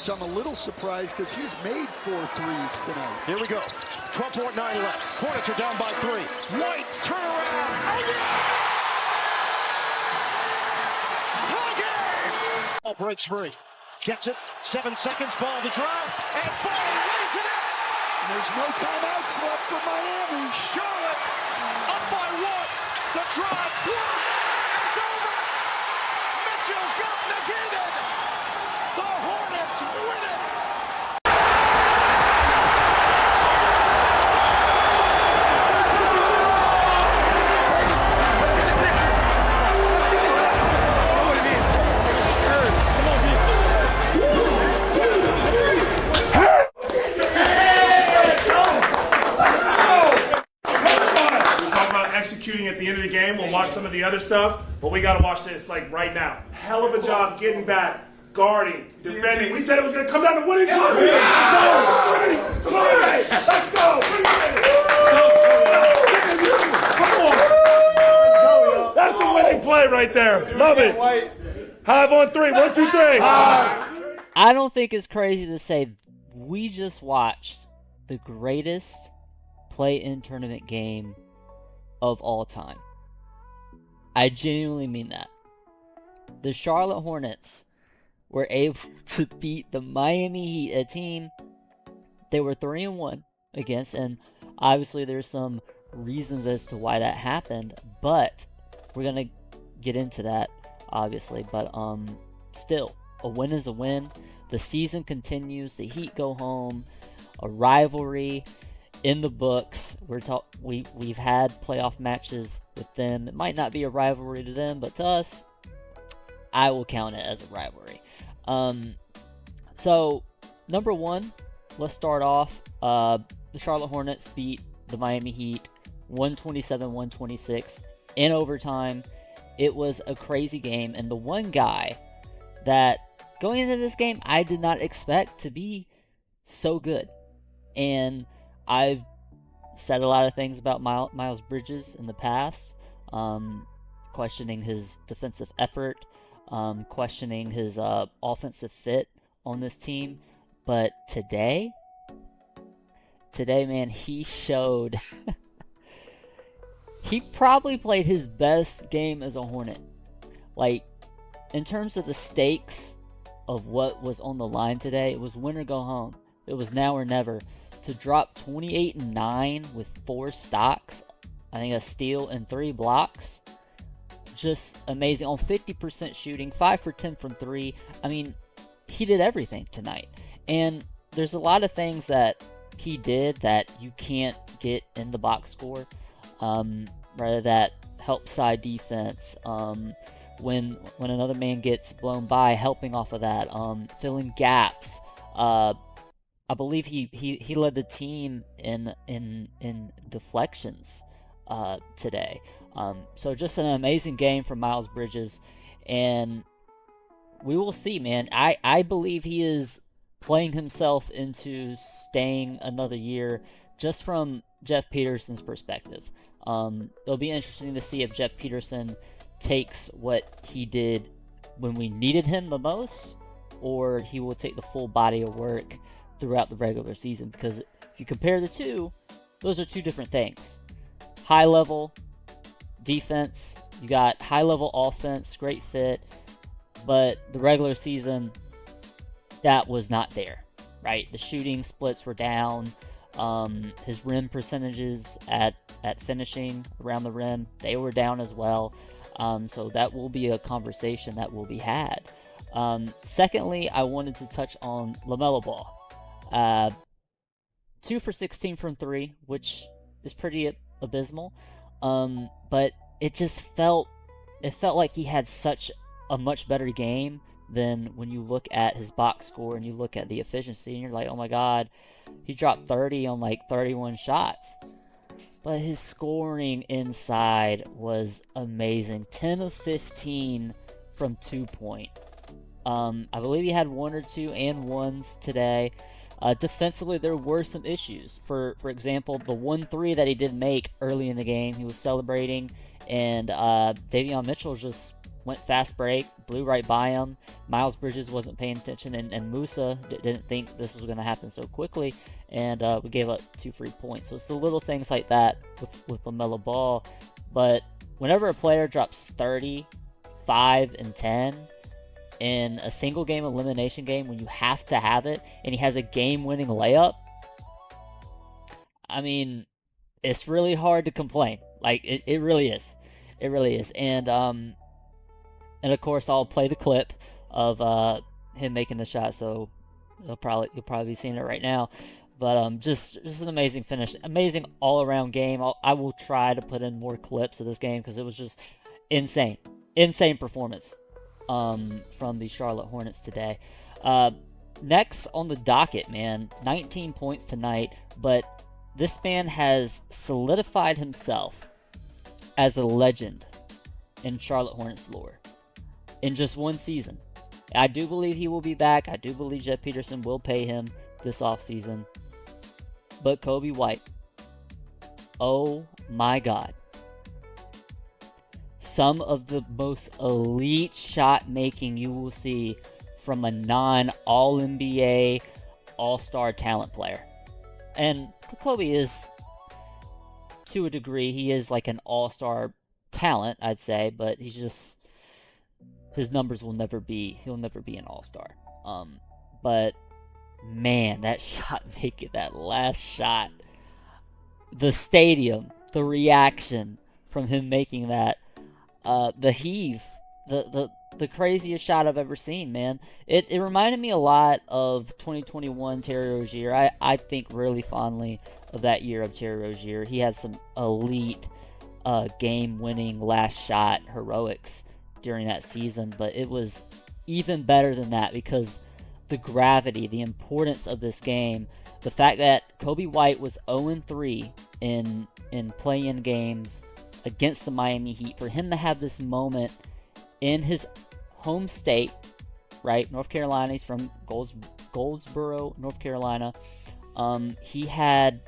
which I'm a little surprised because he's made 4 threes tonight. Here we go. 12.9 left. Hornets are down by 3. White, turn around. Oh, yeah! Tie game! Ball breaks free. Gets it. 7 seconds. Ball to drive. And Ball lays it in! There's no timeouts left for Miami. Charlotte up by 1. The drive. Blocked. It's over. Mitchell got negated. The Hornets win it. Executing at the end of the game. We'll watch some of the other stuff, but we got to watch this like right now. Hell of a job getting back, guarding, defending. We said it was going to come down to winning. Let's go! Winning! Let's go! Come on! That's a winning play right there. Love it. Hive on 3. 1, 2, 3. I don't think it's crazy to say we just watched the greatest play-in tournament game of all time. I genuinely mean that. The Charlotte Hornets were able to beat the Miami Heat, a team they were 3-1 against, and obviously there's some reasons as to why that happened, but we're gonna get into that obviously. But still, a win is a win. The season continues. The Heat go home. A rivalry in the books. We've had playoff matches with them. It might not be a rivalry to them, but to us, I will count it as a rivalry. So number 1, let's start off. The Charlotte Hornets beat the Miami Heat 127-126 in overtime. It was a crazy game, and the one guy that going into this game I did not expect to be so good, and I've said a lot of things about Miles Bridges in the past, questioning his defensive effort, questioning his offensive fit on this team. But today, man, he showed he probably played his best game as a Hornet. Like, in terms of the stakes of what was on the line today, it was win or go home. It was now or never. To drop 28-9 with 4 stocks, I think a steal and 3 blocks, just amazing. On 50% shooting, 5 for 10 from 3. I mean, he did everything tonight. And there's a lot of things that he did that you can't get in the box score. Rather that help side defense, when another man gets blown by, helping off of that, filling gaps. I believe he led the team in deflections today. So just an amazing game from Miles Bridges, and we will see, man. I believe he is playing himself into staying another year, just from Jeff Peterson's perspective. It'll be interesting to see if Jeff Peterson takes what he did when we needed him the most, or he will take the full body of work throughout the regular season, because if you compare the two, those are 2 different things. High level defense, you got high level offense, great fit, but the regular season, that was not there, right? The shooting splits were down. His rim percentages at finishing around the rim, they were down as well. So that will be a conversation that will be had. Secondly, I wanted to touch on LaMelo Ball. 2 for 16 from 3, which is pretty abysmal. But it just felt like he had such a much better game than when you look at his box score and you look at the efficiency and you're like, oh my God, he dropped 30 on like 31 shots. But his scoring inside was amazing. 10 of 15 from 2-point. I believe he had 1 or 2 and 1s today. Defensively, there were some issues. For example, the 1-3 that he did make early in the game, he was celebrating, and Davion Mitchell just went fast break, blew right by him. Miles Bridges wasn't paying attention, and Musa didn't think this was going to happen so quickly, and we gave up 2 free points. So it's the little things like that with LaMelo Ball. But whenever a player drops 30, 5, and 10 in a single game elimination game when you have to have it, and he has a game-winning layup, I mean, it's really hard to complain. Like, it really is. It really is. And of course, I'll play the clip of him making the shot, so you'll probably be seeing it right now. But just an amazing finish, amazing all-around game. I will try to put in more clips of this game because it was just insane performance from the Charlotte Hornets today. Next on the docket, man, 19 points tonight, but this man has solidified himself as a legend in Charlotte Hornets lore in just one season. I do believe he will be back. I do believe Jeff Peterson will pay him this offseason. But Kobe White, oh my God. Some of the most elite shot making you will see from a non-All-NBA, All-Star talent player. And Kobe is, to a degree, he is like an all-star talent, I'd say, but he's just, his numbers he'll never be an all-star. But man, that shot making, that last shot, the stadium, the reaction from him making that, the heave, the craziest shot I've ever seen, man. It reminded me a lot of 2021 Terry Rozier. I think really fondly of that year of Terry Rozier. He had some elite game-winning last shot heroics during that season, but it was even better than that because the gravity, the importance of this game, the fact that Kobe White was 0-3 in play-in games against the Miami Heat, for him to have this moment in his home state, right? North Carolina. He's from Goldsboro, North Carolina. He had,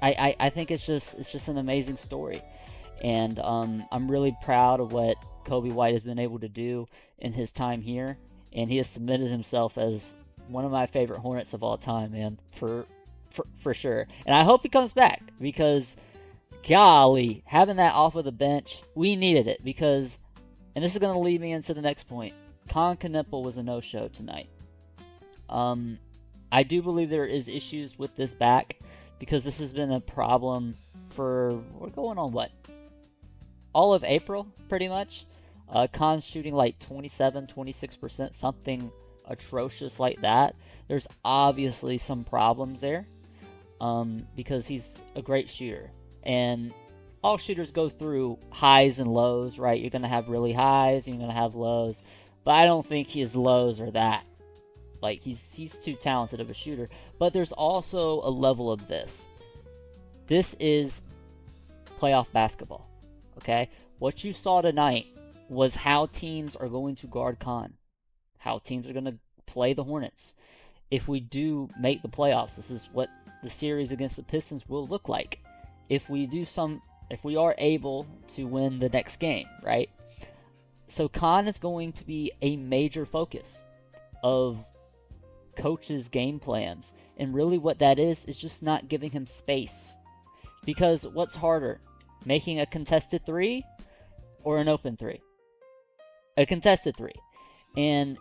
I think it's just an amazing story, and I'm really proud of what Kobe White has been able to do in his time here, and he has cemented himself as one of my favorite Hornets of all time, man, for sure. And I hope he comes back because, golly, having that off of the bench, we needed it because. And this is going to lead me into the next point. Con Knueppel was a no-show tonight. I do believe there is issues with this back because this has been a problem for, we're going on what? All of April, pretty much. Con's shooting like 27, 26%, something atrocious like that. There's obviously some problems there because he's a great shooter. And all shooters go through highs and lows, right? You're going to have really highs, and you're going to have lows. But I don't think his lows are that. Like, he's too talented of a shooter. But there's also a level of this. This is playoff basketball, okay? What you saw tonight was how teams are going to guard Con. How teams are going to play the Hornets. If we do make the playoffs, this is what the series against the Pistons will look like. If we are able to win the next game, right? So Con is going to be a major focus of coaches' game plans. And really what that is just not giving him space. Because what's harder? Making a contested three or an open three? A contested three. And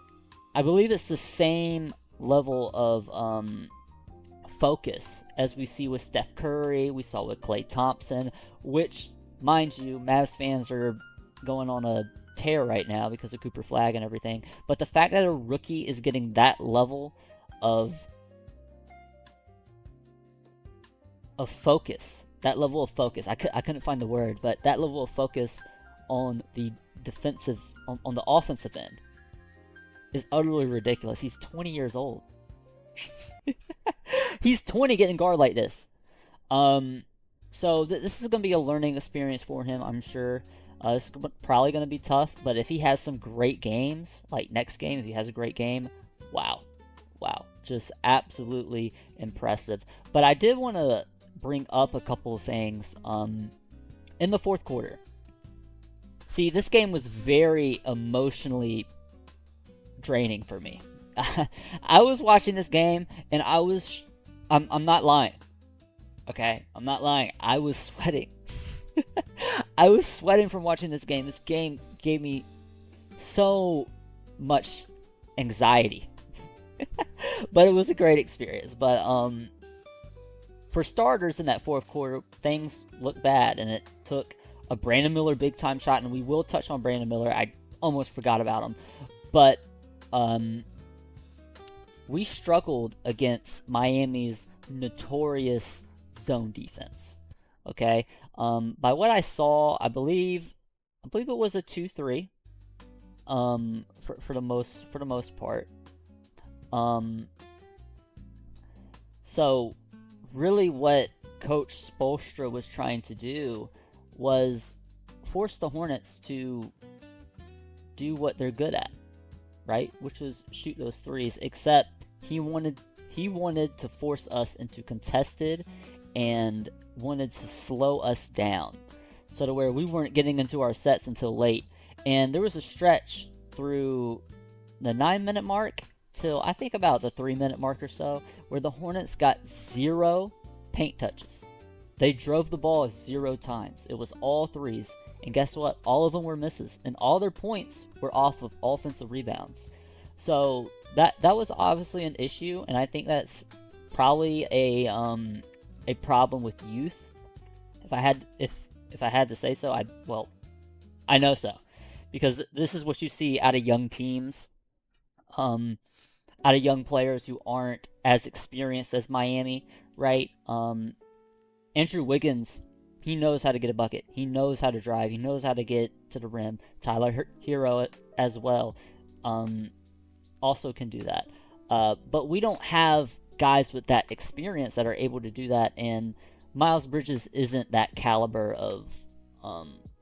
I believe it's the same level of focus as we see with Steph Curry, we saw with Klay Thompson, which, mind you, Mavs fans are going on a tear right now because of Cooper Flagg and everything. But the fact that a rookie is getting that level of focus, I couldn't find the word, but that level of focus on the defensive, on the offensive end is utterly ridiculous. He's 20 years old. He's 20 getting guard like this. So this is going to be a learning experience for him, I'm sure. It's probably going to be tough, but if he has some great games, like next game, if he has a great game, wow. Just absolutely impressive. But I did want to bring up a couple of things in the fourth quarter. See, this game was very emotionally draining for me. I was watching this game, and I'm not lying. Okay? I'm not lying. I was sweating. I was sweating from watching this game. This game gave me so much anxiety. But it was a great experience. But for starters, in that fourth quarter, things looked bad, and it took a Brandon Miller big-time shot, and we will touch on Brandon Miller. I almost forgot about him. But we struggled against Miami's notorious zone defense. Okay? By what I saw, I believe it was a 2-3 for the most part. So really what Coach Spoelstra was trying to do was force the Hornets to do what they're good at, right? Which was shoot those threes, except he wanted to force us into contested and wanted to slow us down so to where we weren't getting into our sets until late. And there was a stretch through the 9-minute mark till I think about the 3-minute mark or so where the Hornets got 0 paint touches. They drove the ball 0 times. It was all threes. And guess what? All of them were misses. And all their points were off of offensive rebounds. So that was obviously an issue. And I think that's probably a problem with youth. If I had to say so, I know so. Because this is what you see out of young teams. Out of young players who aren't as experienced as Miami, right? Andrew Wiggins, he knows how to get a bucket. He knows how to drive. He knows how to get to the rim. Tyler Hero as well also can do that. But we don't have guys with that experience that are able to do that, and Miles Bridges isn't that caliber of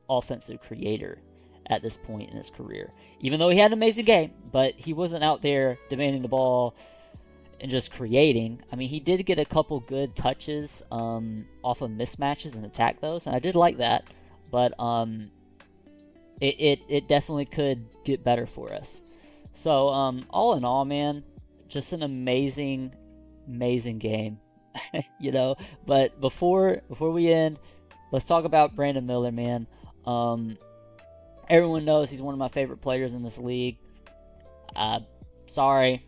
offensive creator at this point in his career. Even though he had an amazing game, but he wasn't out there demanding the ball and just creating. I mean, he did get a couple good touches off of mismatches and attack those, and I did like that. But it definitely could get better for us. So all in all, man, just an amazing game, you know. But before we end, let's talk about Brandon Miller, man. Everyone knows he's one of my favorite players in this league. Sorry,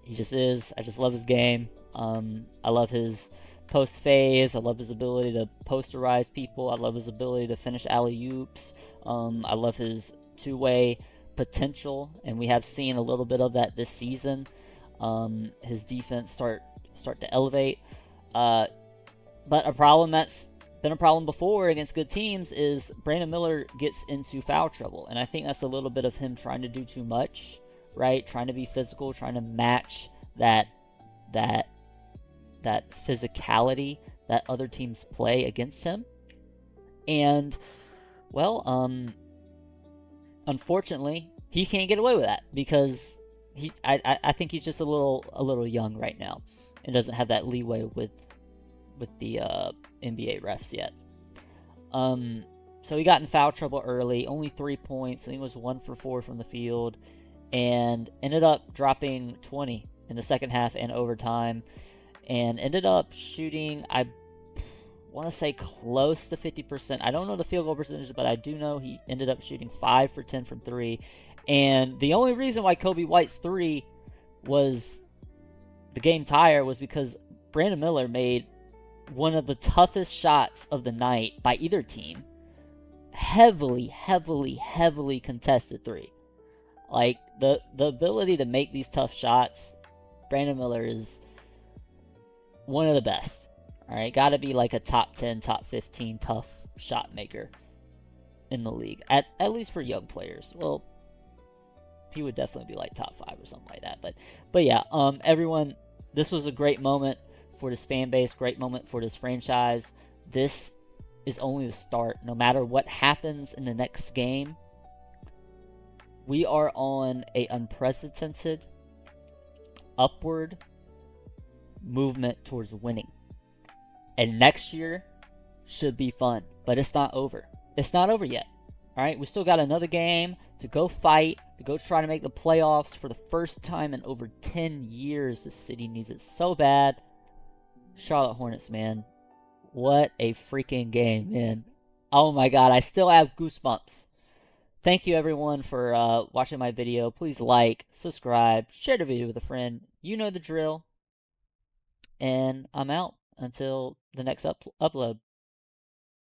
he just is. I just love his game. I love his post phase. I love his ability to posterize people. I love his ability to finish alley-oops. I love his two-way potential, and we have seen a little bit of that this season. His defense start to elevate. But a problem that's been a problem before against good teams is Brandon Miller gets into foul trouble, and I think that's a little bit of him trying to do too much, right? Trying to be physical, trying to match that physicality that other teams play against him. And well, unfortunately, he can't get away with that because I think he's just a little young right now and doesn't have that leeway with the NBA refs yet. So he got in foul trouble early, only 3 points. I think it was 1 for 4 from the field, and ended up dropping 20 in the second half and overtime, and ended up shooting, I want to say, close to 50%. I don't know the field goal percentage, but I do know he ended up shooting 5 for 10 from 3. And the only reason why Kobe White's 3 was the game tire was because Brandon Miller made one of the toughest shots of the night by either team. Heavily contested 3. Like, the ability to make these tough shots, Brandon Miller is one of the best. Alright, gotta be like a top 10, top 15 tough shot maker in the league. At least for young players. Well, he would definitely be like top 5 or something like that. But yeah, everyone, this was a great moment for this fan base, great moment for this franchise. This is only the start. No matter what happens in the next game, we are on a unprecedented upward movement towards winning. And next year should be fun, but it's not over. It's not over yet. All right, we still got another game to go fight, to go try to make the playoffs for the first time in over 10 years. The city needs it so bad. Charlotte Hornets, man. What a freaking game, man. Oh my God, I still have goosebumps. Thank you, everyone, for watching my video. Please like, subscribe, share the video with a friend. You know the drill. And I'm out until the next upload.